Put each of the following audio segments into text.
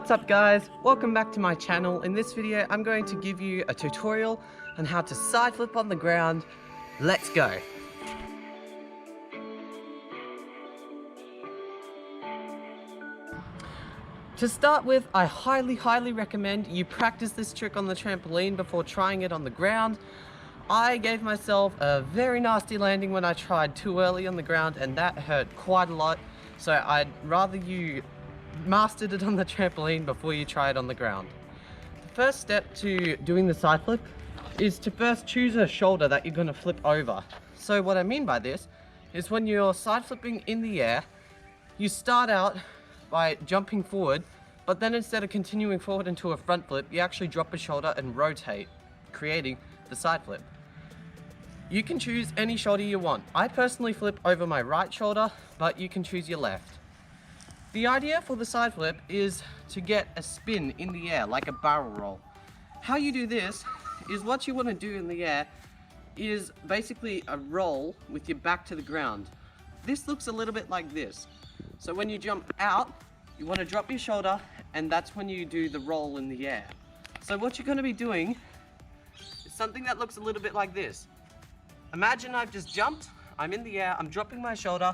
What's up guys, welcome back to my channel. In this video I'm going to give you a tutorial on how to side flip on the ground. Let's go. To start with, I highly recommend you practice this trick on the trampoline before trying it on the ground. I gave myself a very nasty landing when I tried too early on the ground, and that hurt quite a lot. So I'd rather you mastered it on the trampoline before you try it on the ground. The first step to doing the side flip is to first choose a shoulder that you're going to flip over. So what I mean by this is when you're side flipping in the air, you start out by jumping forward, but then instead of continuing forward into a front flip, you actually drop a shoulder and rotate, creating the side flip. You can choose any shoulder you want. I personally flip over my right shoulder, but you can choose your left. The idea for the side flip is to get a spin in the air, like a barrel roll. How you do this is what you want to do in the air is basically a roll with your back to the ground. This looks a little bit like this. So when you jump out, you want to drop your shoulder, and that's when you do the roll in the air. So what you're going to be doing is something that looks a little bit like this. Imagine I've just jumped, I'm in the air, I'm dropping my shoulder,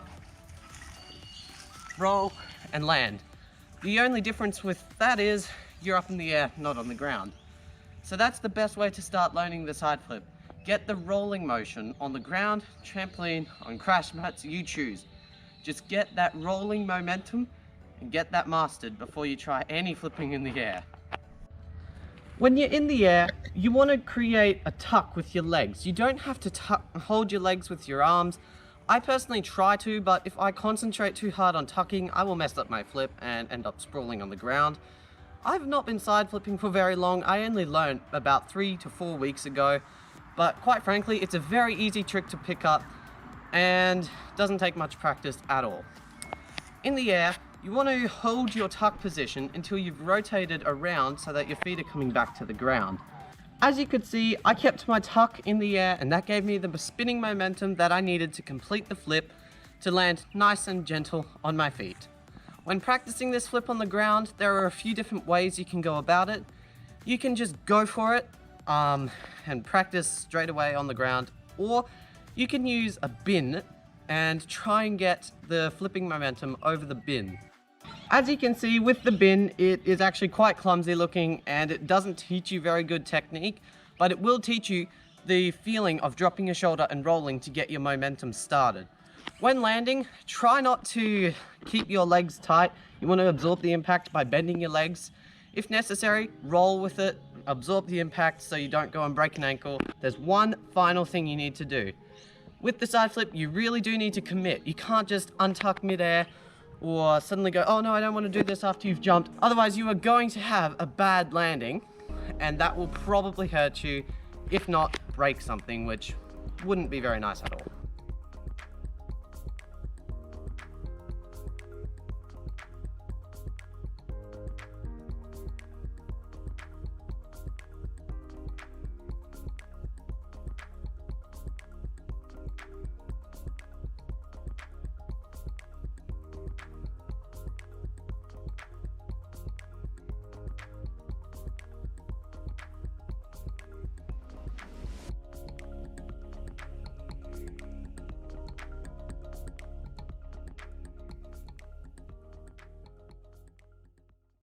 roll, and land. The only difference with that is you're up in the air, not on the ground. So that's the best way to start learning the side flip. Get the rolling motion on the ground, trampoline, on crash mats, you choose. Just get that rolling momentum and get that mastered before you try any flipping in the air. When you're in the air, you want to create a tuck with your legs. You don't have to hold your legs with your arms. I personally try to, but if I concentrate too hard on tucking, I will mess up my flip and end up sprawling on the ground. I've not been side flipping for very long. I only learned about 3 to 4 weeks ago, but quite frankly, it's a very easy trick to pick up and doesn't take much practice at all. In the air, you want to hold your tuck position until you've rotated around so that your feet are coming back to the ground. As you could see, I kept my tuck in the air, and that gave me the spinning momentum that I needed to complete the flip to land nice and gentle on my feet. When practicing this flip on the ground, there are a few different ways you can go about it. You can just go for it and practice straight away on the ground, or you can use a bin and try and get the flipping momentum over the bin. As you can see with the bin, it is actually quite clumsy looking and it doesn't teach you very good technique, but it will teach you the feeling of dropping your shoulder and rolling to get your momentum started. When landing, try not to keep your legs tight. You want to absorb the impact by bending your legs. If necessary, roll with it, absorb the impact so you don't go and break an ankle. There's one final thing you need to do. With the side flip, you really do need to commit. You can't just untuck midair or suddenly go, oh no, I don't want to do this after you've jumped. Otherwise, you are going to have a bad landing, and that will probably hurt you, if not break something, which wouldn't be very nice at all.